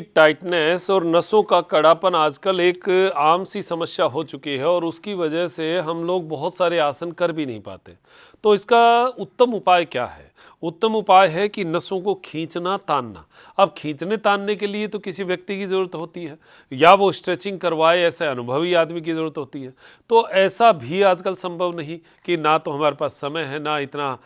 Tightness और नसों का कड़ापन आजकल एक आम सी समस्या हो चुकी है और उसकी वजह से हम लोग बहुत सारे आसन कर भी नहीं पाते। तो इसका उत्तम उपाय क्या है? उत्तम उपाय है कि नसों को खींचना तानना। अब खींचने तानने के लिए तो किसी व्यक्ति की ज़रूरत होती है या वो स्ट्रेचिंग करवाए, ऐसे अनुभवी आदमी की ज़रूरत होती है। तो ऐसा भी आजकल संभव नहीं कि ना तो हमारे पास समय है, ना इतना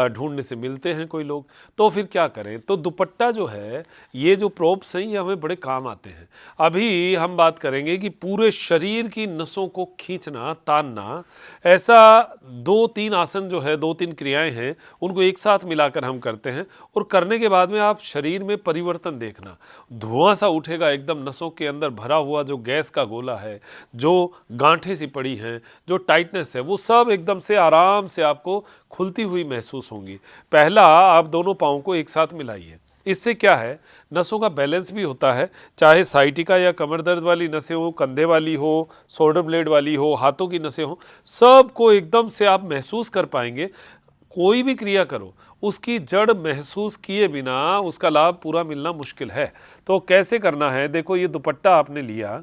ढूंढने से मिलते हैं कोई लोग। तो फिर क्या करें? तो दुपट्टा जो है, ये जो प्रोप्स हैं, ये हमें बड़े काम आते हैं। अभी हम बात करेंगे कि पूरे शरीर की नसों को खींचना तानना, ऐसा 2-3 आसन जो है, 2-3 क्रियाएं हैं, उनको एक साथ मिलाकर हम करते हैं। और करने के बाद में आप शरीर में परिवर्तन देखना, धुआं सा उठेगा एकदम। नसों के अंदर भरा हुआ जो गैस का गोला है, जो गांठें सी पड़ी हैं, जो टाइटनेस है, वो सब एकदम से आराम से आपको खुलती हुई महसूस होंगी। पहला, आप दोनों पाँव को एक साथ मिलाइए। इससे क्या है, नसों का बैलेंस भी होता है। चाहे साइटिका या कमर दर्द वाली नसें हो, कंधे वाली हो, शोल्डर ब्लेड वाली हो, हाथों की नसें हो, सबको एकदम से आप महसूस कर पाएंगे। कोई भी क्रिया करो, उसकी जड़ महसूस किए बिना उसका लाभ पूरा मिलना मुश्किल है। तो कैसे करना है? देखो, ये दुपट्टा आपने लिया,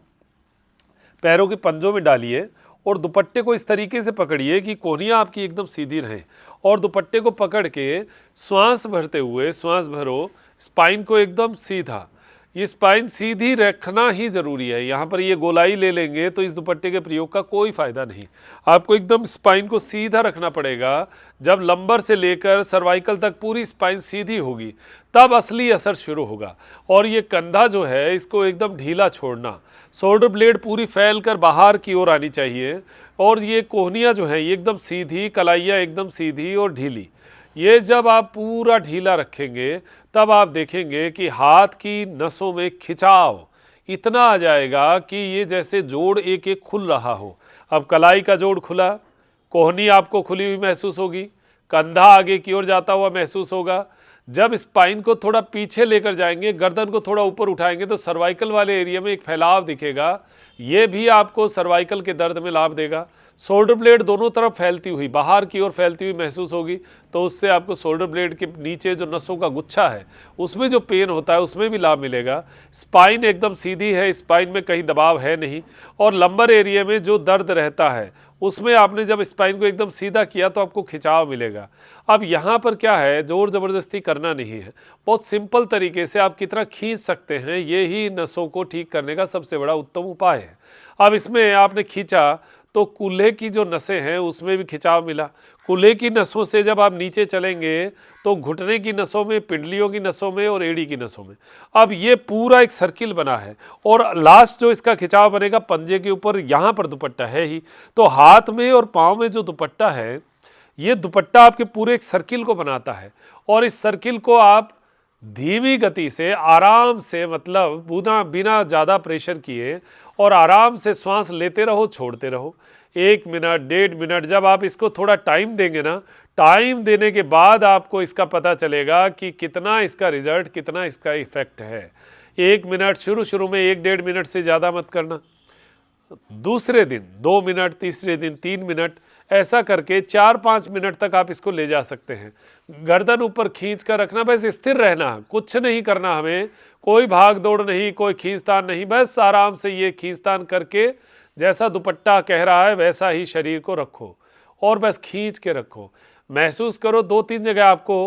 पैरों के पंजों में डालिए और दुपट्टे को इस तरीके से पकड़िए कि कोहनियाँ आपकी एकदम सीधी रहें। और दुपट्टे को पकड़ के श्वास भरते हुए, श्वास भरो, स्पाइन को एकदम सीधा। ये स्पाइन सीधी रखना ही ज़रूरी है। यहाँ पर ये गोलाई ले लेंगे तो इस दुपट्टे के प्रयोग का कोई फ़ायदा नहीं। आपको एकदम स्पाइन को सीधा रखना पड़ेगा। जब लंबर से लेकर सर्वाइकल तक पूरी स्पाइन सीधी होगी, तब असली असर शुरू होगा। और ये कंधा जो है, इसको एकदम ढीला छोड़ना। शोल्डर ब्लेड पूरी फैल कर बाहर की ओर आनी चाहिए। और ये कोहनियाँ जो हैं, ये एकदम सीधी, कलाइयाँ एकदम सीधी और ढीली। ये जब आप पूरा ढीला रखेंगे, तब आप देखेंगे कि हाथ की नसों में खिंचाव इतना आ जाएगा कि ये जैसे जोड़ एक एक खुल रहा हो। अब कलाई का जोड़ खुला, कोहनी आपको खुली हुई महसूस होगी, कंधा आगे की ओर जाता हुआ महसूस होगा। जब स्पाइन को थोड़ा पीछे लेकर जाएंगे, गर्दन को थोड़ा ऊपर उठाएंगे, तो सर्वाइकल वाले एरिया में एक फैलाव दिखेगा। ये भी आपको सर्वाइकल के दर्द में लाभ देगा। शोल्डर ब्लेड दोनों तरफ फैलती हुई, बाहर की ओर फैलती हुई महसूस होगी, तो उससे आपको शोल्डर ब्लेड के नीचे जो नसों का गुच्छा है, उसमें जो पेन होता है, उसमें भी लाभ मिलेगा। स्पाइन एकदम सीधी है, स्पाइन में कहीं दबाव है नहीं। और लंबर एरिया में जो दर्द रहता है, उसमें आपने जब स्पाइन को एकदम सीधा किया तो आपको खिंचाव मिलेगा। अब यहाँ पर क्या है, जोर ज़बरदस्ती करना नहीं है। बहुत सिंपल तरीके से आप कितना खींच सकते हैं, ये ही नसों को ठीक करने का सबसे बड़ा उत्तम उपाय है। अब इसमें आपने खींचा तो कूल्हे की जो नसें हैं, उसमें भी खिंचाव मिला। कूल्हे की नसों से जब आप नीचे चलेंगे, तो घुटने की नसों में, पिंडलियों की नसों में और एड़ी की नसों में। अब ये पूरा एक सर्किल बना है। और लास्ट जो इसका खिंचाव बनेगा, पंजे के ऊपर, यहाँ पर दुपट्टा है ही। तो हाथ में और पाँव में जो दुपट्टा है, ये दुपट्टा आपके पूरे एक सर्किल को बनाता है। और इस सर्किल को आप धीमी गति से, आराम से, मतलब बिना ज़्यादा प्रेशर किए, और आराम से श्वास लेते रहो, छोड़ते रहो। 1 मिनट, 1.5 मिनट, जब आप इसको थोड़ा टाइम देंगे ना, टाइम देने के बाद आपको इसका पता चलेगा कि कितना इसका रिजल्ट, कितना इसका इफेक्ट है। 1 मिनट, शुरू में 1-1.5 मिनट से ज़्यादा मत करना। दूसरे दिन 2 मिनट, तीसरे दिन 3 मिनट, ऐसा करके 4-5 मिनट तक आप इसको ले जा सकते हैं। गर्दन ऊपर खींच कर रखना, बस स्थिर रहना, कुछ नहीं करना हमें, कोई भाग दौड़ नहीं, कोई खींचतान नहीं, बस आराम से ये खींचतान करके, जैसा दुपट्टा कह रहा है वैसा ही शरीर को रखो और बस खींच के रखो। महसूस करो, 2-3 जगह आपको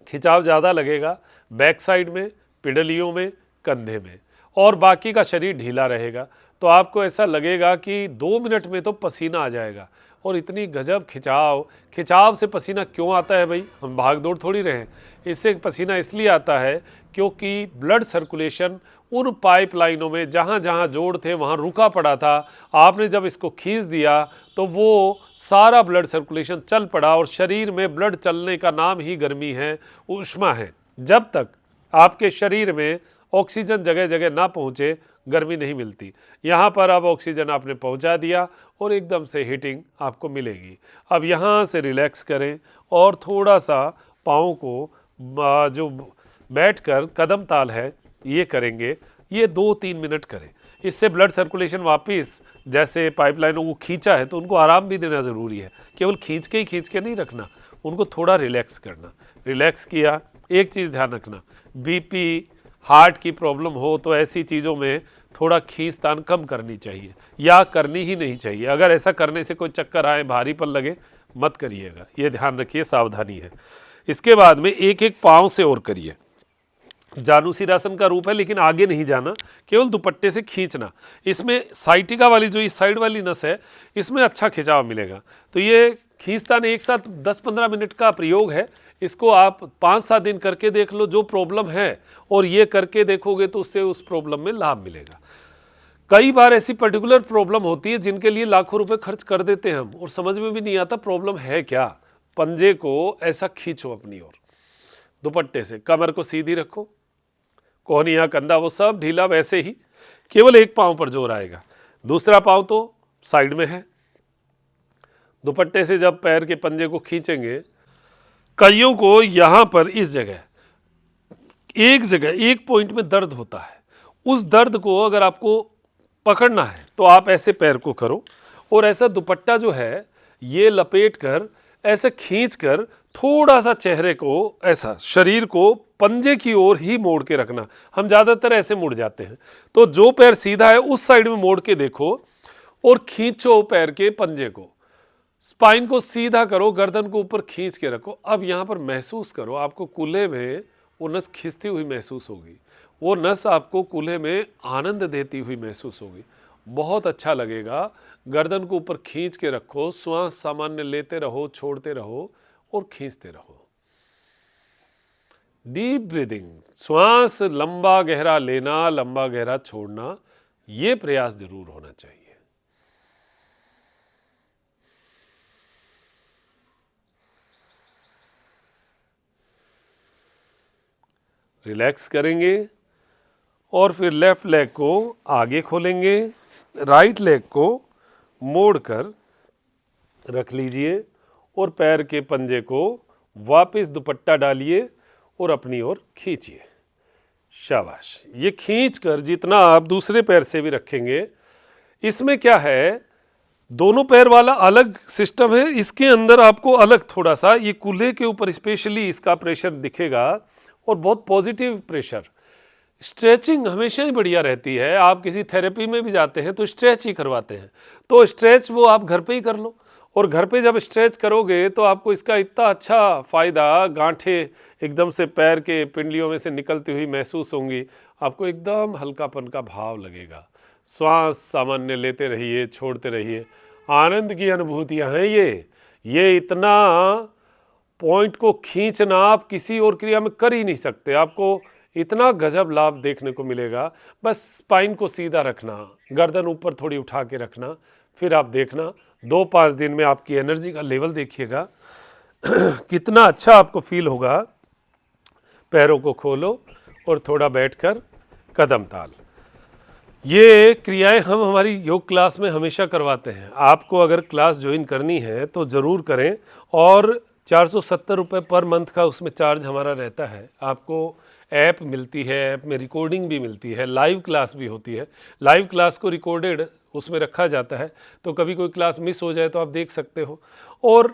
खिंचाव ज़्यादा लगेगा, बैक साइड में, पिडलियों में, कंधे में, और बाकी का शरीर ढीला रहेगा। तो आपको ऐसा लगेगा कि 2 मिनट में तो पसीना आ जाएगा। और इतनी गजब खिंचाव से पसीना क्यों आता है भाई? हम भाग दौड़ थोड़ी रहे। इससे पसीना इसलिए आता है क्योंकि ब्लड सर्कुलेशन उन पाइपलाइनों में जहाँ जहाँ जोड़ थे वहाँ रुका पड़ा था। आपने जब इसको खींच दिया तो वो सारा ब्लड सर्कुलेशन चल पड़ा। और शरीर में ब्लड चलने का नाम ही गर्मी है, ऊष्मा है। जब तक आपके शरीर में ऑक्सीजन जगह जगह ना पहुँचे, गर्मी नहीं मिलती। यहाँ पर अब ऑक्सीजन आपने पहुँचा दिया और एकदम से हीटिंग आपको मिलेगी। अब यहाँ से रिलैक्स करें और थोड़ा सा पाँव को जो बैठकर कदम ताल है ये करेंगे, ये 2-3 मिनट करें। इससे ब्लड सर्कुलेशन वापस, जैसे पाइपलाइनों को खींचा है तो उनको आराम भी देना ज़रूरी है। केवल खींच के नहीं रखना, उनको थोड़ा रिलैक्स करना। रिलैक्स किया, एक चीज़ ध्यान रखना, बीपी, हार्ट की प्रॉब्लम हो तो ऐसी चीज़ों में थोड़ा खींचतान कम करनी चाहिए या करनी ही नहीं चाहिए। अगर ऐसा करने से कोई चक्कर आए, भारीपन लगे, मत करिएगा, ये ध्यान रखिए, सावधानी है। इसके बाद में एक एक पाँव से और करिए। जानुसिरासन का रूप है, लेकिन आगे नहीं जाना, केवल दुपट्टे से खींचना। इसमें साइटिका वाली जो ये साइड वाली नस है, इसमें अच्छा खिंचाव मिलेगा। तो ये खींचतान एक साथ 10-15 मिनट का प्रयोग है। इसको आप 5-7 दिन करके देख लो, जो प्रॉब्लम है, और ये करके देखोगे तो उससे उस प्रॉब्लम में लाभ मिलेगा। कई बार ऐसी पर्टिकुलर प्रॉब्लम होती है जिनके लिए लाखों रुपए खर्च कर देते हैं हम, और समझ में भी नहीं आता प्रॉब्लम है क्या। पंजे को ऐसा खींचो अपनी ओर दुपट्टे से, कमर को सीधी रखो, कोहनिया, कंधा वो सब ढीला, वैसे ही केवल एक पांव पर जोर आएगा, दूसरा पांव तो साइड में है। दुपट्टे से जब पैर के पंजे को खींचेंगे, कईयों को यहां पर इस जगह एक पॉइंट में दर्द होता है। उस दर्द को अगर आपको पकड़ना है तो आप ऐसे पैर को करो और ऐसा दुपट्टा जो है ये लपेट कर ऐसे खींच कर थोड़ा सा चेहरे को, ऐसा शरीर को पंजे की ओर ही मोड़ के रखना। हम ज़्यादातर ऐसे मुड़ जाते हैं, तो जो पैर सीधा है उस साइड में मोड़ के देखो और खींचो पैर के पंजे को, स्पाइन को सीधा करो, गर्दन को ऊपर खींच के रखो। अब यहाँ पर महसूस करो, आपको कूल्हे में वो नस खिंचती हुई महसूस होगी, वो नस आपको कूल्हे में आनंद देती हुई महसूस होगी, बहुत अच्छा लगेगा। गर्दन को ऊपर खींच के रखो, श्वास सामान्य लेते रहो, छोड़ते रहो और खींचते रहो। डीप ब्रीदिंग, श्वास लंबा गहरा लेना, लंबा गहरा छोड़ना, ये प्रयास जरूर होना चाहिए। रिलैक्स करेंगे और फिर लेफ्ट लेग को आगे खोलेंगे, राइट लेग को मोड़कर रख लीजिए और पैर के पंजे को वापस दुपट्टा डालिए और अपनी ओर खींचिए। शाबाश। ये खींचकर जितना आप दूसरे पैर से भी रखेंगे, इसमें क्या है, दोनों पैर वाला अलग सिस्टम है, इसके अंदर आपको अलग थोड़ा सा ये कूल्हे के ऊपर स्पेशली इसका प्रेशर दिखेगा और बहुत पॉजिटिव प्रेशर। स्ट्रेचिंग हमेशा ही बढ़िया रहती है। आप किसी थेरेपी में भी जाते हैं तो स्ट्रेच ही करवाते हैं, तो स्ट्रेच वो आप घर पे ही कर लो, और घर पे जब स्ट्रेच करोगे तो आपको इसका इतना अच्छा फ़ायदा, गांठें एकदम से पैर के पिंडलियों में से निकलती हुई महसूस होंगी, आपको एकदम हल्कापन का भाव लगेगा। श्वास सामान्य लेते रहिए, छोड़ते रहिए, आनंद की अनुभूतियाँ हैं ये इतना पॉइंट को खींचना आप किसी और क्रिया में कर ही नहीं सकते। आपको इतना गजब लाभ देखने को मिलेगा। बस स्पाइन को सीधा रखना, गर्दन ऊपर थोड़ी उठा के रखना, फिर आप देखना 2-5 दिन में आपकी एनर्जी का लेवल देखिएगा कितना अच्छा आपको फील होगा। पैरों को खोलो और थोड़ा बैठकर कदम ताल। ये क्रियाएं हम हमारी योग क्लास में हमेशा करवाते हैं। आपको अगर क्लास ज्वाइन करनी है तो ज़रूर करें, और 470 रुपये पर मंथ का उसमें चार्ज हमारा रहता है। आपको ऐप मिलती है, ऐप में रिकॉर्डिंग भी मिलती है, लाइव क्लास भी होती है। लाइव क्लास को रिकॉर्डेड उसमें रखा जाता है, तो कभी कोई क्लास मिस हो जाए तो आप देख सकते हो। और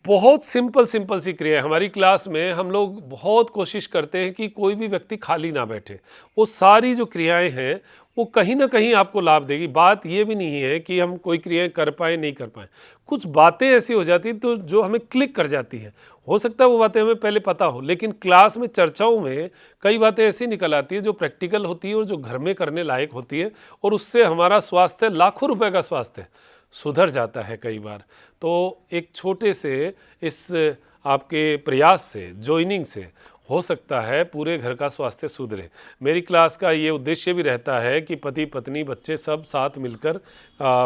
बहुत सिंपल सी क्रिया है। हमारी क्लास में हम लोग बहुत कोशिश करते हैं कि कोई भी व्यक्ति खाली ना बैठे। वो सारी जो क्रियाएं हैं वो कहीं ना कहीं आपको लाभ देगी। बात ये भी नहीं है कि हम कोई क्रियाएं कर पाए नहीं कर पाए, कुछ बातें ऐसी हो जाती तो जो हमें क्लिक कर जाती हैं। हो सकता है वो बातें हमें पहले पता हो, लेकिन क्लास में चर्चाओं में कई बातें ऐसी निकल आती है जो प्रैक्टिकल होती है और जो घर में करने लायक होती है, और उससे हमारा स्वास्थ्य, लाखों रुपए का स्वास्थ्य सुधर जाता है कई बार। तो एक छोटे से इस आपके प्रयास से, ज्वाइनिंग से हो सकता है पूरे घर का स्वास्थ्य सुधरे। मेरी क्लास का ये उद्देश्य भी रहता है कि पति पत्नी बच्चे सब साथ मिलकर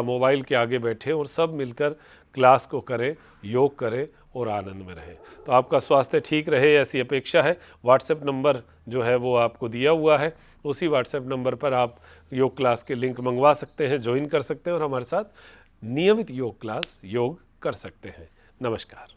मोबाइल के आगे बैठे और सब मिलकर क्लास को करें, योग करें और आनंद में रहें। तो आपका स्वास्थ्य ठीक रहे, ऐसी अपेक्षा है। व्हाट्सएप नंबर जो है वो आपको दिया हुआ है, उसी व्हाट्सएप नंबर पर आप योग क्लास के लिंक मंगवा सकते हैं, ज्वाइन कर सकते हैं और हमारे साथ नियमित योग क्लास योग कर सकते हैं। नमस्कार।